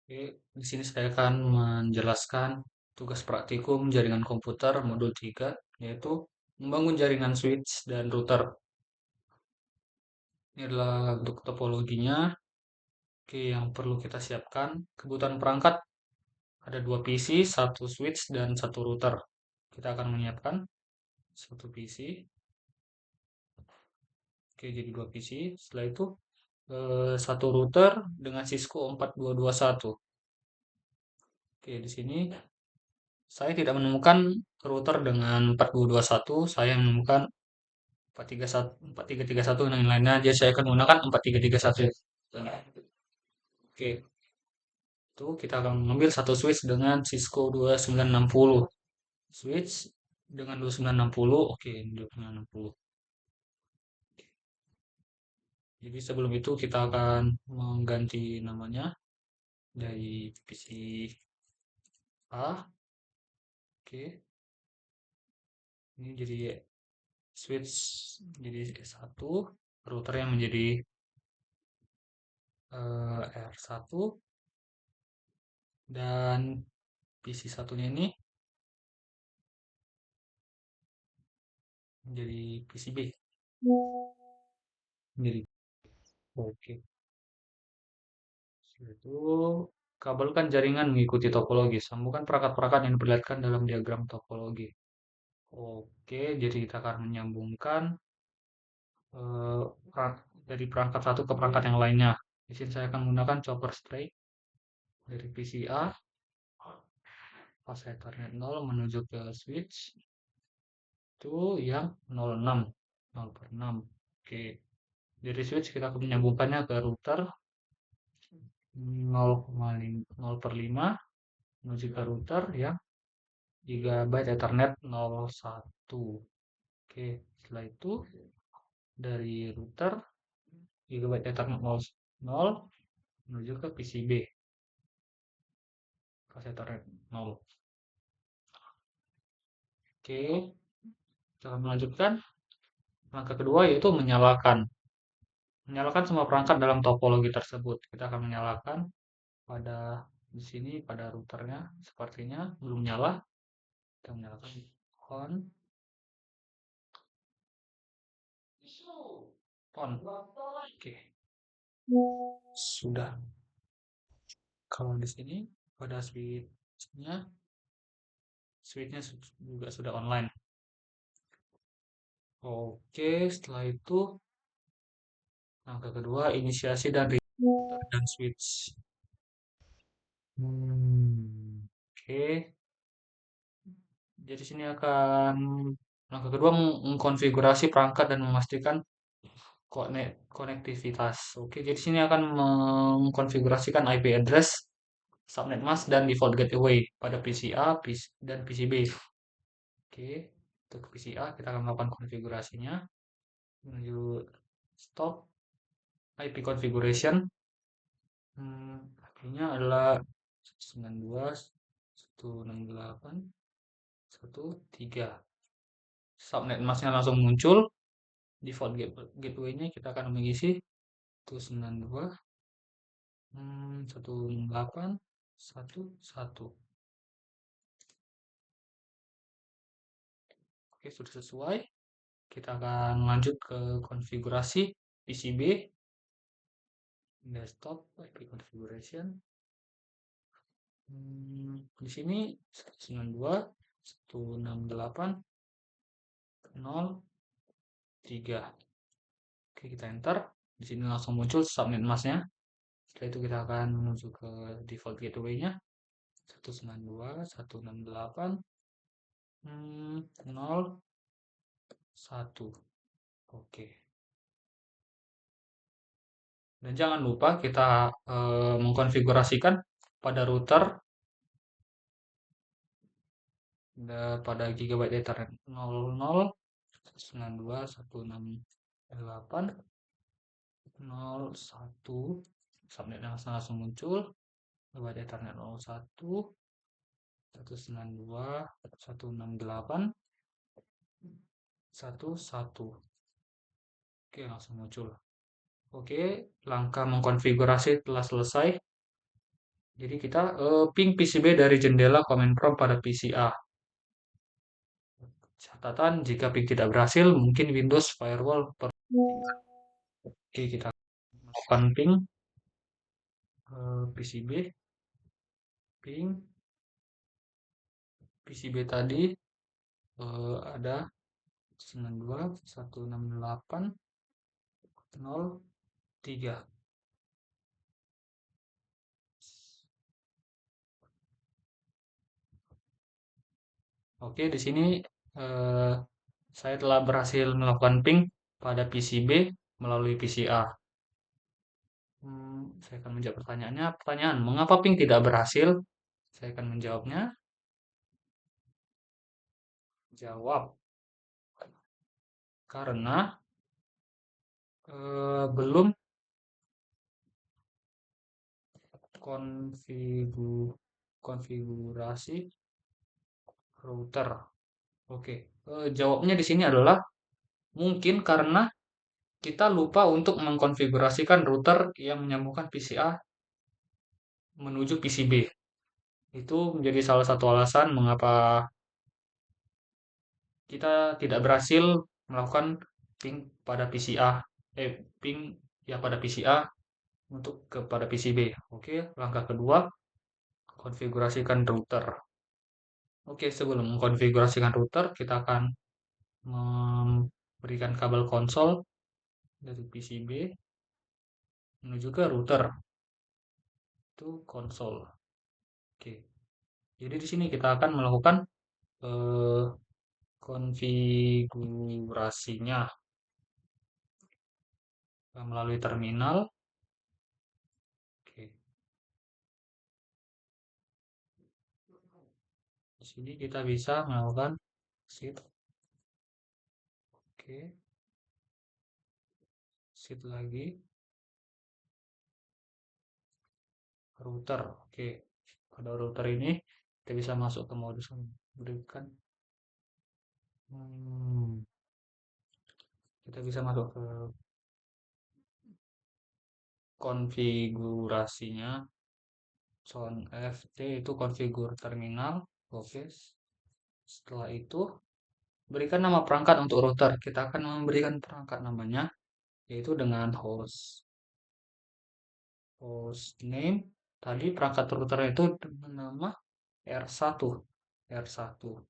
Oke, di sini saya akan menjelaskan tugas praktikum jaringan komputer modul 3, yaitu membangun jaringan switch dan router. Ini adalah untuk topologinya. Oke, yang perlu kita siapkan, kebutuhan perangkat ada dua PC, satu switch, dan satu router. Kita akan menyiapkan satu PC. Oke, jadi dua PC. Setelah itu, satu router dengan Cisco 4221. Oke, di sini saya tidak menemukan router dengan 4221, saya menemukan 4331 dan lain-lainnya. Jadi saya akan menggunakan 4331. Oke, itu kita akan mengambil satu switch dengan Cisco 2960. Switch dengan 2960. Oke, 2960. Jadi sebelum itu kita akan mengganti namanya dari PC A. Oke, ini jadi switch jadi satu, router yang menjadi R1, dan PC satunya ini menjadi PCB. Menjadi oke. Setelah itu kabelkan jaringan mengikuti topologi. Sambungkan perangkat-perangkat yang diperlihatkan dalam diagram topologi. Oke, jadi kita akan menyambungkan eh, dari perangkat satu ke perangkat yang lainnya. Di sini saya akan menggunakan chopper string dari PCA pas Ethernet 0 menuju ke switch itu yang 06, 0 per 6. Oke, dari switch kita akan menyambungkannya ke router 0, per 5 menuju ke router yang Gigabyte Ethernet 01. Oke, setelah itu dari router Gigabyte Ethernet 00 menuju ke PCB ke Ethernet 0. Oke, kita akan melanjutkan. Langkah kedua yaitu menyalakan. Menyalakan semua perangkat dalam topologi tersebut. Kita akan menyalakan pada di sini pada routernya sepertinya belum nyala. Kita menyalakan on, on. Oke, sudah. Kalau di sini pada switchnya juga sudah online. Oke, setelah itu langkah kedua inisiasi dan router dan switch. Oke, jadi sini akan langkah kedua mengkonfigurasi perangkat dan memastikan konektivitas. Oke, jadi sini akan mengkonfigurasikan IP address, subnet mask, dan default gateway pada PCA dan PCB. Oke, untuk PCA kita akan melakukan konfigurasinya menuju stop IP configuration. IP-nya adalah 192, 168, 13. Subnet masknya langsung muncul. Default gateway-nya kita akan mengisi 192, 168, 11. Oke, sudah sesuai. Kita akan lanjut ke konfigurasi PCB. Desktop IP configuration. Di sini 192, 168, 03. Oke, kita enter. Di sini langsung muncul subnet masknya. Setelah itu kita akan menuju ke default gateway-nya 192, 168, 01. Oke. Dan jangan lupa kita mengkonfigurasikan pada router pada Gigabyte Ethernet 00, 192, 168, 01. Subnetnya langsung muncul. Gigabyte Ethernet 01, 192, 168, 11. Oke, langsung muncul. Oke, langkah mengkonfigurasi telah selesai. Jadi kita ping PCB dari jendela command prompt pada PC A. Catatan, jika ping tidak berhasil, mungkin Windows Firewall perlu. Oke, kita melakukan ping PCB, ping PCB tadi ada 92.168.0.3. Oke, di sini eh, saya telah berhasil melakukan ping pada PCB melalui PCA. Saya akan menjawab pertanyaannya. Pertanyaan, mengapa ping tidak berhasil? Saya akan menjawabnya. Jawab, karena belum konfigurasi router. Oke, jawabnya di sini adalah mungkin karena kita lupa untuk mengkonfigurasikan router yang menyambungkan PCA menuju PCB. Itu menjadi salah satu alasan mengapa kita tidak berhasil melakukan ping pada PCA, ping ya pada PCA untuk kepada PCB. Oke, langkah kedua, konfigurasikan router. Oke, sebelum mengkonfigurasikan router, kita akan memberikan kabel konsol dari PCB menuju ke router. Itu konsol. Oke. Jadi di sini kita akan melakukan eh, konfigurasinya melalui terminal. Oke. Di sini kita bisa melakukan shift. Oke. Shift lagi router. Oke. Pada router ini kita bisa masuk ke modus berikan. Kita bisa masuk ke konfigurasinya. Sound FT itu konfigur terminal. Oke. Setelah itu berikan nama perangkat untuk router. Kita akan memberikan perangkat namanya yaitu dengan host name. Tadi perangkat router itu dengan nama R1. R1.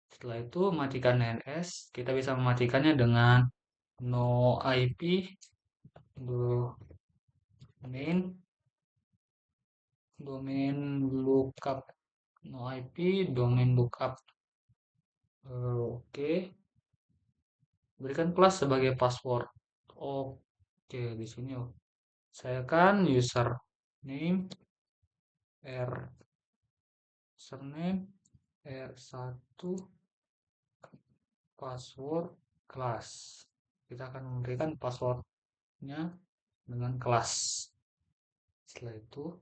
Setelah itu matikan DNS. Kita bisa mematikannya dengan no IP domain lookup. No IP domain lookup. Oke. Berikan kelas sebagai password. Oke, di sini saya kan username username R1 password kelas. Kita akan memberikan passwordnya dengan kelas. Setelah itu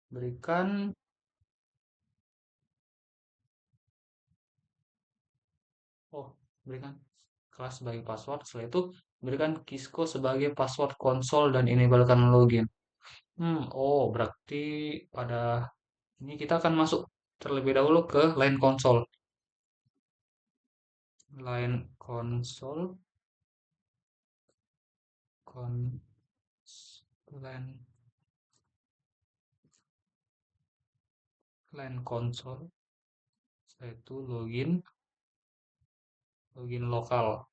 berikan berikan kelas sebagai password. Setelah itu berikan Kisco sebagai password konsol dan enablekan login. Berarti pada ini kita akan masuk terlebih dahulu ke line konsol. Line konsol line konsol yaitu login lokal.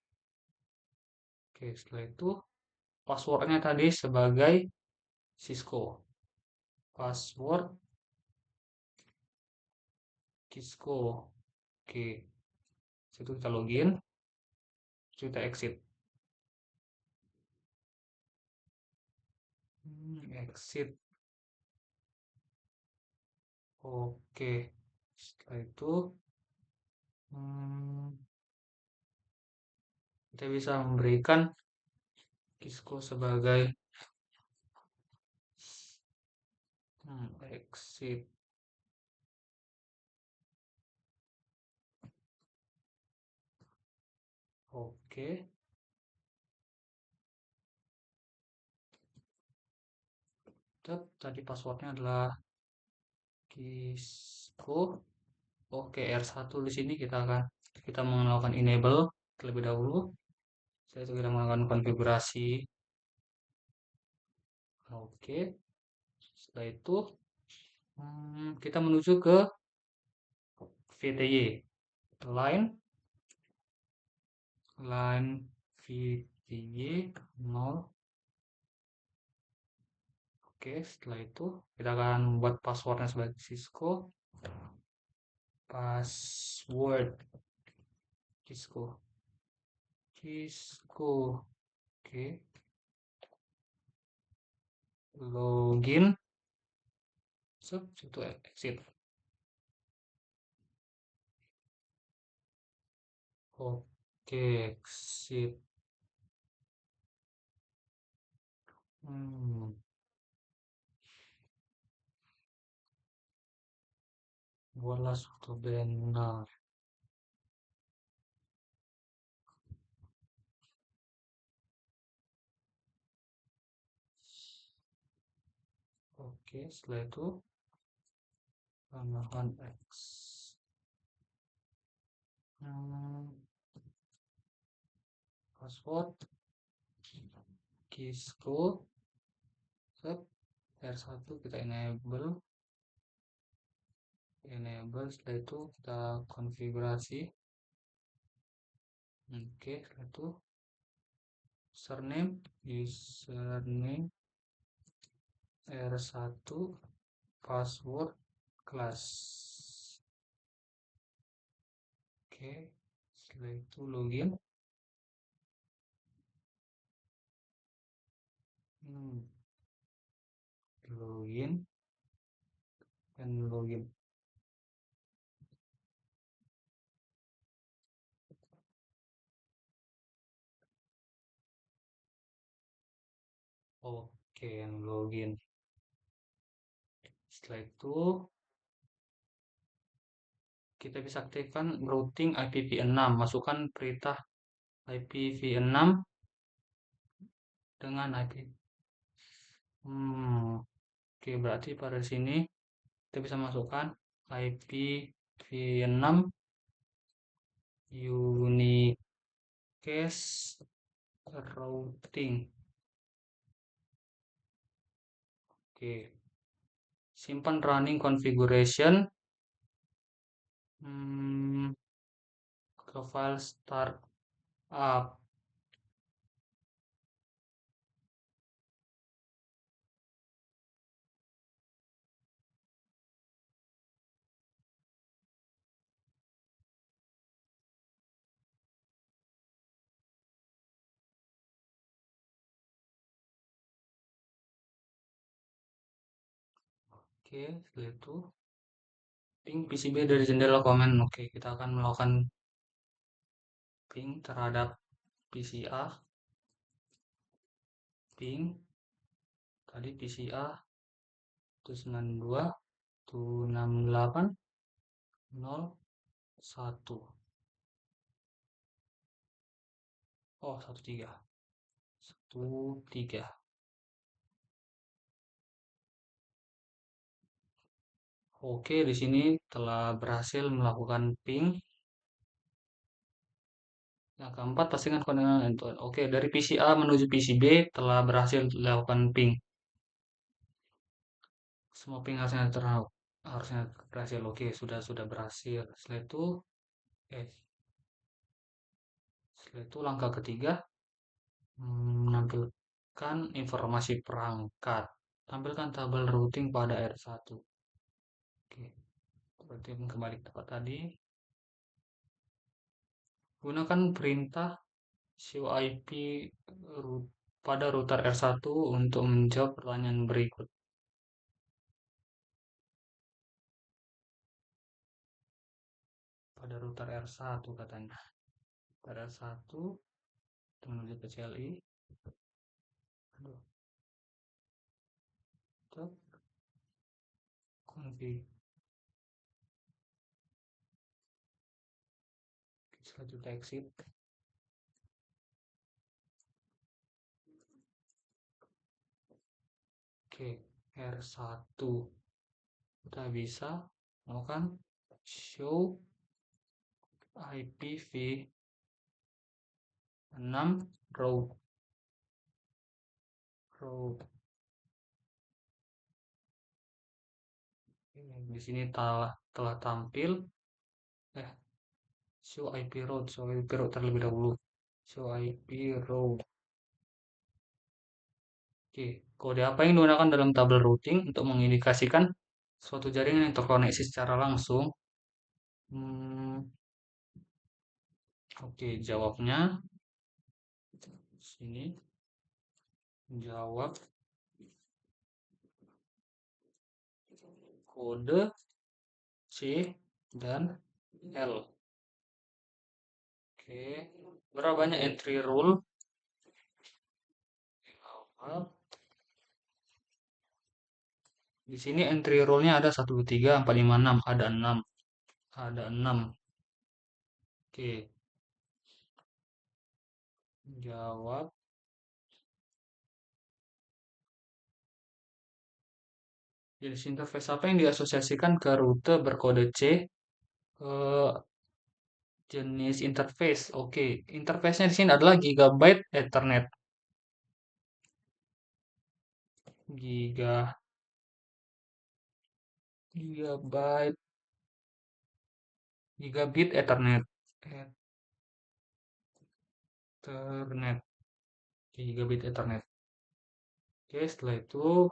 Oke, setelah itu passwordnya tadi sebagai Cisco. Password Cisco. Oke, situ kita login, kita exit. Exit. Oke, setelah itu kita bisa memberikan Kisco sebagai exit. Oke. Tadi passwordnya adalah Kisco. Oke, R1 di sini kita melakukan enable terlebih dahulu. Setelah itu kita melakukan konfigurasi. Oke, setelah itu kita menuju ke VTY line VTY 0. Oke, setelah itu kita akan membuat passwordnya sebagai Cisco password Cisco. Oke, login. Situ exit. Oke, exit. Hmm, Buatlah suatu benar. Oke, setelah itu tambahkan X. Hmm, Password Kisco. R1 kita enable, setelah itu kita konfigurasi. Oke, setelah itu username R1 password class. Oke, setelah itu login. Login dan login. Oke, login. Setelah itu kita bisa aktifkan routing IPv6. Masukkan perintah IPv6 dengan IP. Oke, berarti pada sini kita bisa masukkan IPv6 unicast routing. Oke, simpan running configuration ke file startup. Oke, setelah itu ping PCB dari jendela komen. Oke, kita akan melakukan ping terhadap PCA. Ping tadi PCA 192.168.0.1. Oh, 13. 13. Oke, di sini telah berhasil melakukan ping. Yang keempat, pastikan koordinat end-to-end. Oke, dari PCA menuju PCB telah berhasil dilakukan ping. Semua ping harusnya berhasil. Oke, sudah berhasil. Eh, setelah itu langkah ketiga, menampilkan informasi perangkat. Tampilkan tabel routing pada R1. Oke, berarti kembali ke tempat tadi. Gunakan perintah show IP pada router R1 untuk menjawab pertanyaan berikut. Pada router R1 katanya. Router R1 menuju ke CLI. Aduh. Config. Selanjutnya exit. Oke, R1. Kita bisa melakukan show IPv6 route. Di sini telah tampil eh show IP route terlebih dahulu. Show IP route. Oke, kode apa yang digunakan dalam tabel routing untuk mengindikasikan suatu jaringan yang terkoneksi secara langsung? Hmm, oke, jawabnya sini jawab kode C dan L. Oke, berapa banyak entry rule? Di sini entry rule-nya ada 1, 2, 3, 4, 5, 6. Ada 6. Ada 6. Oke, jawab. Jenis interface apa yang diasosiasikan ke rute berkode C? Eh, jenis interface. Oke, interface-nya di sini adalah Gigabyte Ethernet. Gigabyte Gigabit Ethernet. Ethernet. Gigabit Ethernet. Oke, setelah itu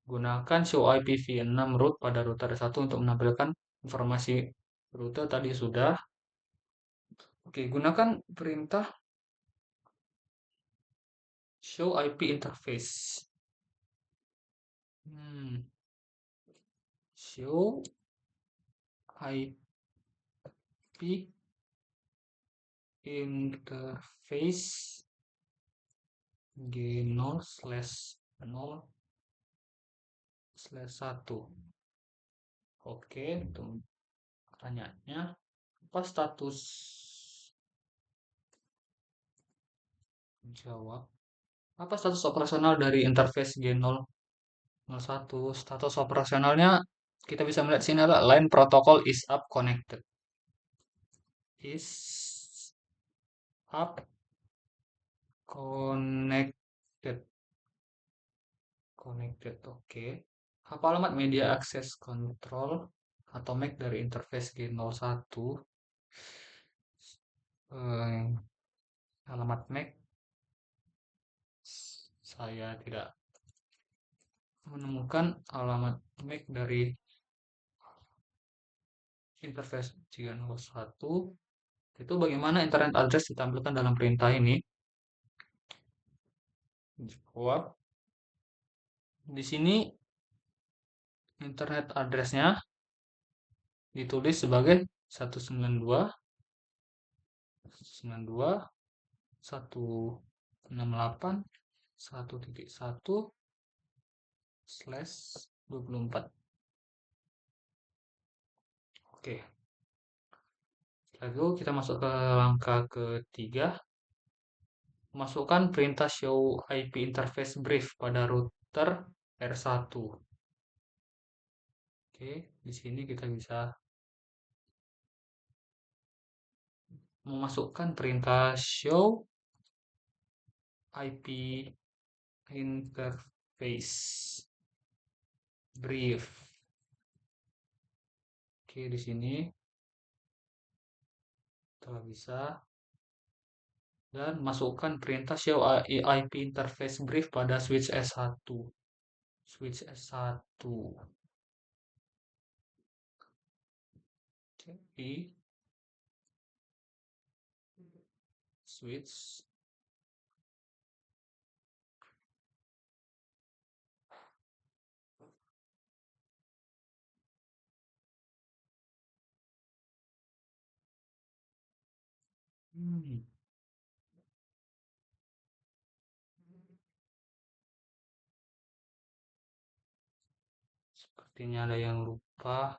gunakan show IPv6 route pada router 1 untuk menampilkan informasi rute tadi sudah. Oke, gunakan perintah show IP interface. Show IP interface G0/0/1. Oke, itu pertanyaannya. Apa status jawab? Apa status operasional dari interface G0/1? Status operasionalnya kita bisa melihat sini adalah line protocol is up connected. Is up connected. Oke. Apa alamat media access control atau MAC dari interface G01? Eh, alamat MAC saya tidak menemukan alamat MAC dari interface G01. Itu bagaimana internet address ditampilkan dalam perintah ini? Jawab. Di sini internet addressnya ditulis sebagai 192.168.1.1/24. Oke, lalu kita masuk ke langkah ketiga. Masukkan perintah show IP interface brief pada router R1. Oke, di sini kita bisa memasukkan perintah show IP interface brief. Oke, di sini telah bisa, dan masukkan perintah show IP interface brief pada switch S1. Switch S1. Jadi switch sepertinya ada yang lupa.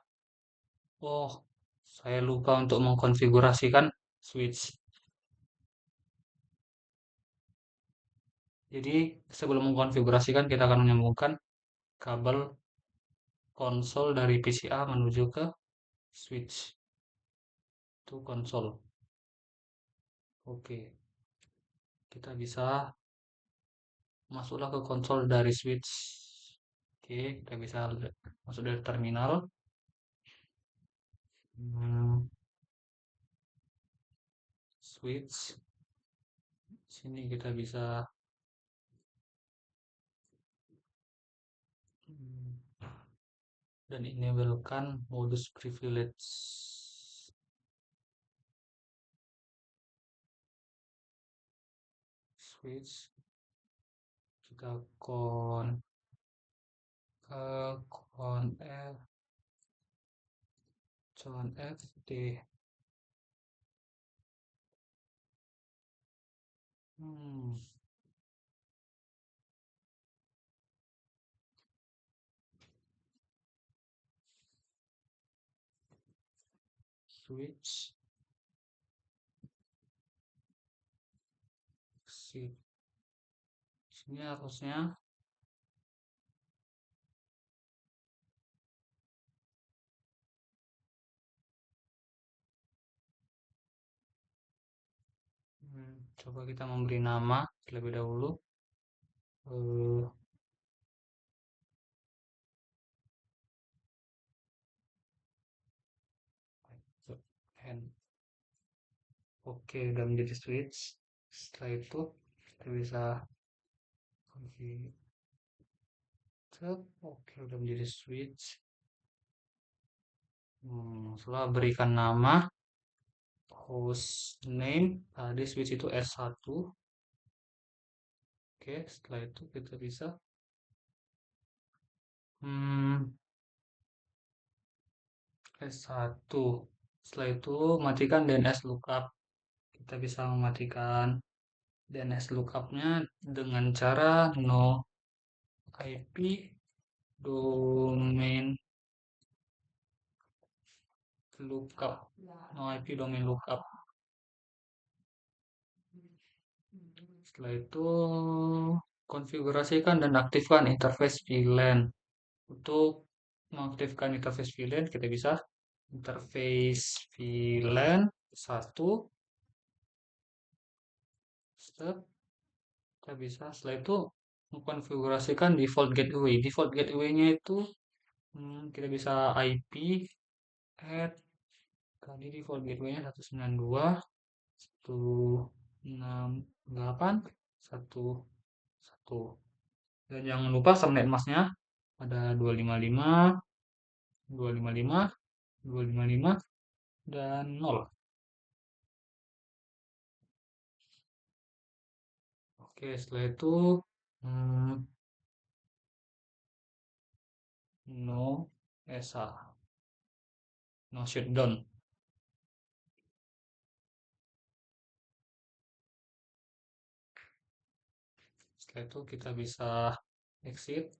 Oh, saya lupa untuk mengkonfigurasikan switch. Jadi sebelum mengkonfigurasikan kita akan menyambungkan kabel konsol dari PCA menuju ke switch to konsol. Oke, kita bisa masuklah ke konsol dari switch. Oke, kita bisa masuk dari terminal. Hmm, switch. Sini kita bisa dan enablekan modus privilege. Switch kita kon F con FD. Hmm, switch sini harusnya coba kita memberi nama terlebih dahulu. eh hand. Oke, udah menjadi switch. Setelah itu kita bisa configure. Oke, udah menjadi switch. Setelah berikan nama host name tadi switch itu S1. Oke, setelah itu kita bisa hmm, S1. Setelah itu matikan DNS lookup. Kita bisa mematikan DNS lookup-nya dengan cara no IP domain lookup. No IP domain lookup. Setelah itu konfigurasikan dan aktifkan interface VLAN. Untuk mengaktifkan interface VLAN kita bisa interface VLAN 1 step. Kita bisa setelah itu mengkonfigurasikan default gateway. Default gateway-nya itu kita bisa IP add kali default gateway-nya 192.168.1.1. Dan jangan lupa subnet masknya ada 255, 255, 255 dan 0. Oke, setelah itu hmm, no ESA, no shutdown. Setelah itu kita bisa exit.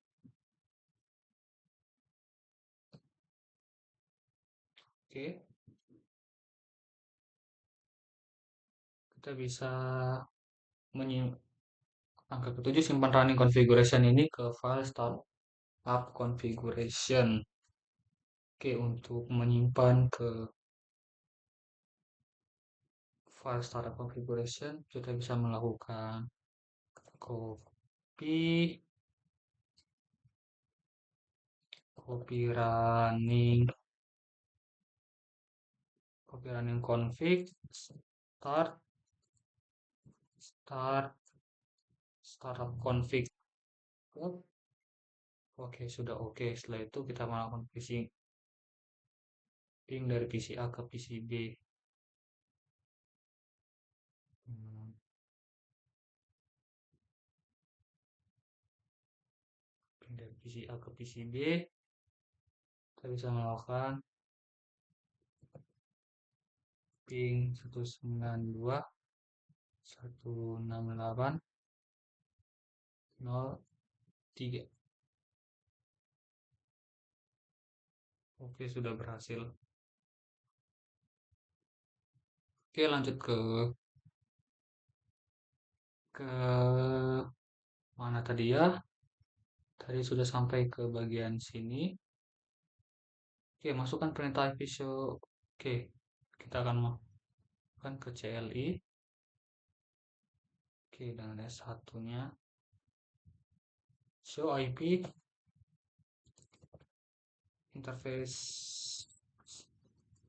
Oke, kita bisa angka ketujuh simpan running configuration ini ke file startup configuration. Oke, untuk menyimpan ke file startup configuration kita bisa melakukan copy running config start startup config. Oke, sudah oke. Setelah itu kita melakukan ping dari PCA ke PCB. Hmm, Ping dari PCA ke PCB. Kita bisa melakukan ping 192.168.0.3. Oke, sudah berhasil. Oke, lanjut ke mana tadi ya? Tadi sudah sampai ke bagian sini. Oke, masukkan perintah IP show. Oke, kita akan masukkan ke CLI. Oke, dan S1-nya show IP interface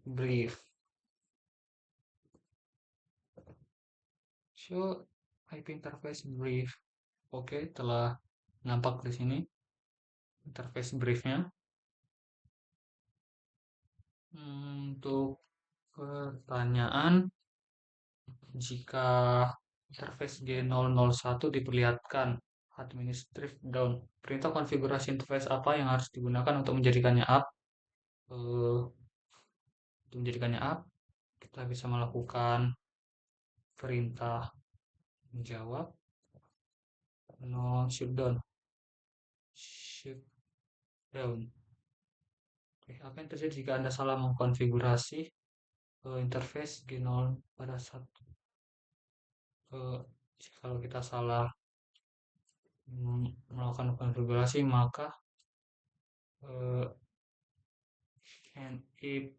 brief. Show IP interface brief. Oke, telah nampak di sini interface briefnya. Untuk pertanyaan, jika interface G001 diperlihatkan administrative down, perintah konfigurasi interface apa yang harus digunakan untuk menjadikannya up? Eh, untuk menjadikannya up, kita bisa melakukan perintah menjawab no shutdown. Shutdown. Oke, apa yang terjadi jika Anda salah mengkonfigurasi interface G0 pada satu? Eh, Kalau kita salah melakukan konfigurasi, maka eh, and if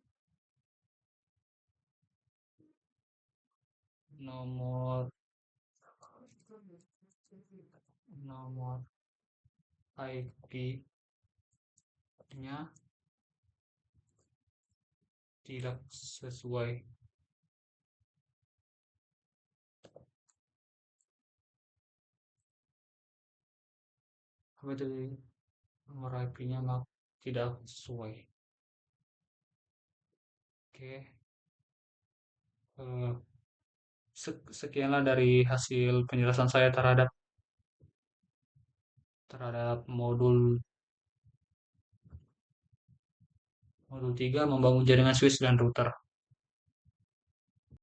nomor nomor IP-nya tidak sesuai. Apa itu nomor IP-nya tidak sesuai? Oke, eh, sekianlah dari hasil penjelasan saya terhadap modul modul 3 membangun jaringan switch dan router.